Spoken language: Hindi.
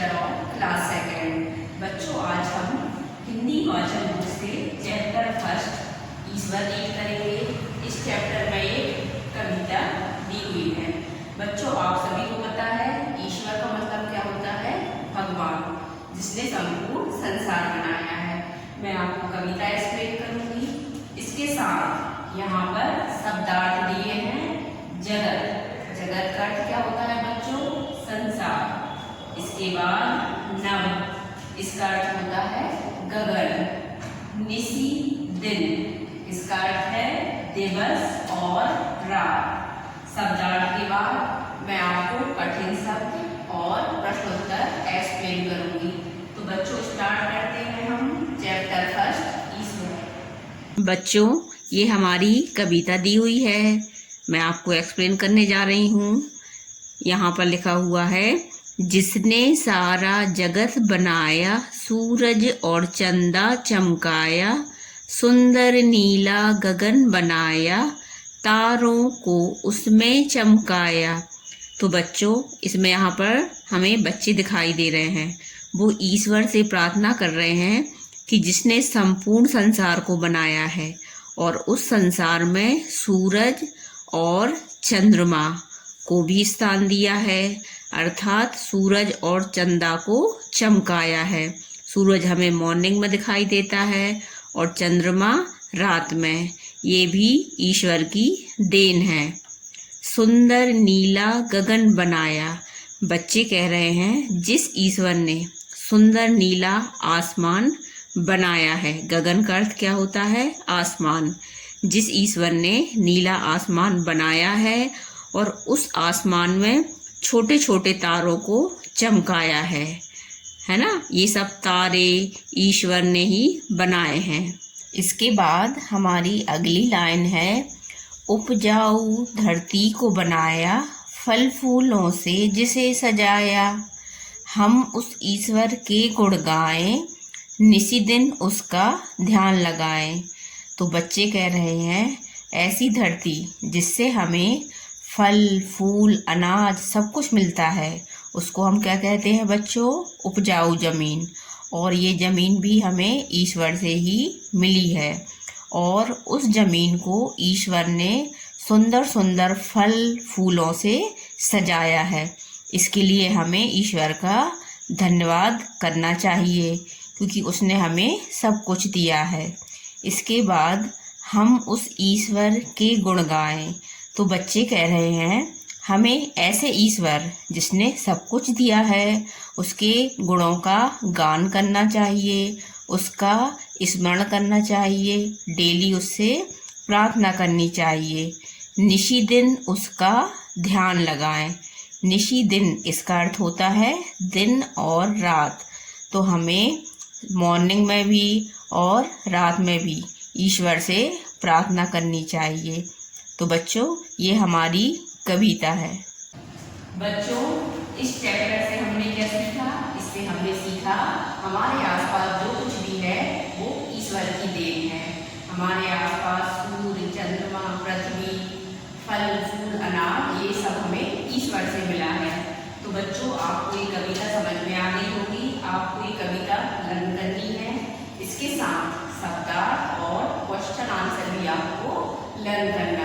Teacher of class second. बच्चों, आज हम हिंदी वाचन बुक से चैप्टर फर्स्ट ईश्वर रीड करेंगे। इस चैप्टर में एक कविता दी हुई है। बच्चों, आप सभी को पता है ईश्वर का मतलब क्या होता है? भगवान, जिसने संपूर्ण संसार बनाया है। मैं आपको कविता एक्सप्लेन करूंगी। इसके साथ यहाँ पर शब्दार्थ दिए हैं। जगत, जगत का अर्थ क्या होता है बच्चों? संसार। इसके बाद नभ, इसका अर्थ होता है गगन। निशी, दिन, इसका अर्थ है दिवस और रात। शब्दार्थ के बाद मैं आपको कठिन शब्द और प्रश्नोत्तर एक्सप्लेन करूंगी। तो बच्चों, स्टार्ट करते हैं हम चैप्टर फर्स्ट ईश्वर। बच्चों, ये हमारी कविता दी हुई है। मैं आपको एक्सप्लेन करने जा रही हूँ। यहाँ पर लिखा हुआ है, जिसने सारा जगत बनाया, सूरज और चंदा चमकाया, सुंदर नीला गगन बनाया, तारों को उसमें चमकाया। तो बच्चों, इसमें यहाँ पर हमें बच्चे दिखाई दे रहे हैं। वो ईश्वर से प्रार्थना कर रहे हैं कि जिसने संपूर्ण संसार को बनाया है और उस संसार में सूरज और चंद्रमा को भी स्थान दिया है, अर्थात सूरज और चंदा को चमकाया है। सूरज हमें मॉर्निंग में दिखाई देता है और चंद्रमा रात में। ये भी ईश्वर की देन है। सुंदर नीला गगन बनाया। बच्चे कह रहे हैं जिस ईश्वर ने सुंदर नीला आसमान बनाया है। गगन का अर्थ क्या होता है? आसमान। जिस ईश्वर ने नीला आसमान बनाया है और उस आसमान में छोटे छोटे तारों को चमकाया है ना? ये सब तारे ईश्वर ने ही बनाए हैं। इसके बाद हमारी अगली लाइन है, उपजाऊ धरती को बनाया, फल फूलों से जिसे सजाया, हम उस ईश्वर के गुण गाएं, निशिदिन उसका ध्यान लगाएं। तो बच्चे कह रहे हैं ऐसी धरती जिससे हमें फल फूल अनाज सब कुछ मिलता है, उसको हम क्या कहते हैं बच्चों? उपजाऊ जमीन। और ये जमीन भी हमें ईश्वर से ही मिली है और उस जमीन को ईश्वर ने सुंदर सुंदर फल फूलों से सजाया है। इसके लिए हमें ईश्वर का धन्यवाद करना चाहिए क्योंकि उसने हमें सब कुछ दिया है। इसके बाद हम उस ईश्वर के गुण गाएं। तो बच्चे कह रहे हैं हमें ऐसे ईश्वर जिसने सब कुछ दिया है उसके गुणों का गान करना चाहिए, उसका स्मरण करना चाहिए, डेली उससे प्रार्थना करनी चाहिए। निशी दिन उसका ध्यान लगाएं। निशी दिन, इसका अर्थ होता है दिन और रात। तो हमें मॉर्निंग में भी और रात में भी ईश्वर से प्रार्थना करनी चाहिए। तो बच्चों, ये हमारी कविता है। बच्चों, इस चैप्टर से हमने क्या सीखा? इससे हमने सीखा हमारे आसपास जो कुछ भी है वो ईश्वर की देन है। हमारे आसपास सूर्य, चंद्रमा, पृथ्वी, फल फूल अनाज, ये सब हमें ईश्वर से मिला है। तो बच्चों, आपको ये कविता समझ में आ गई होगी। आपको ये कविता लर्न करनी है। इसके साथ शब्दार्थ और क्वेश्चन आंसर भी आपको लर्न करना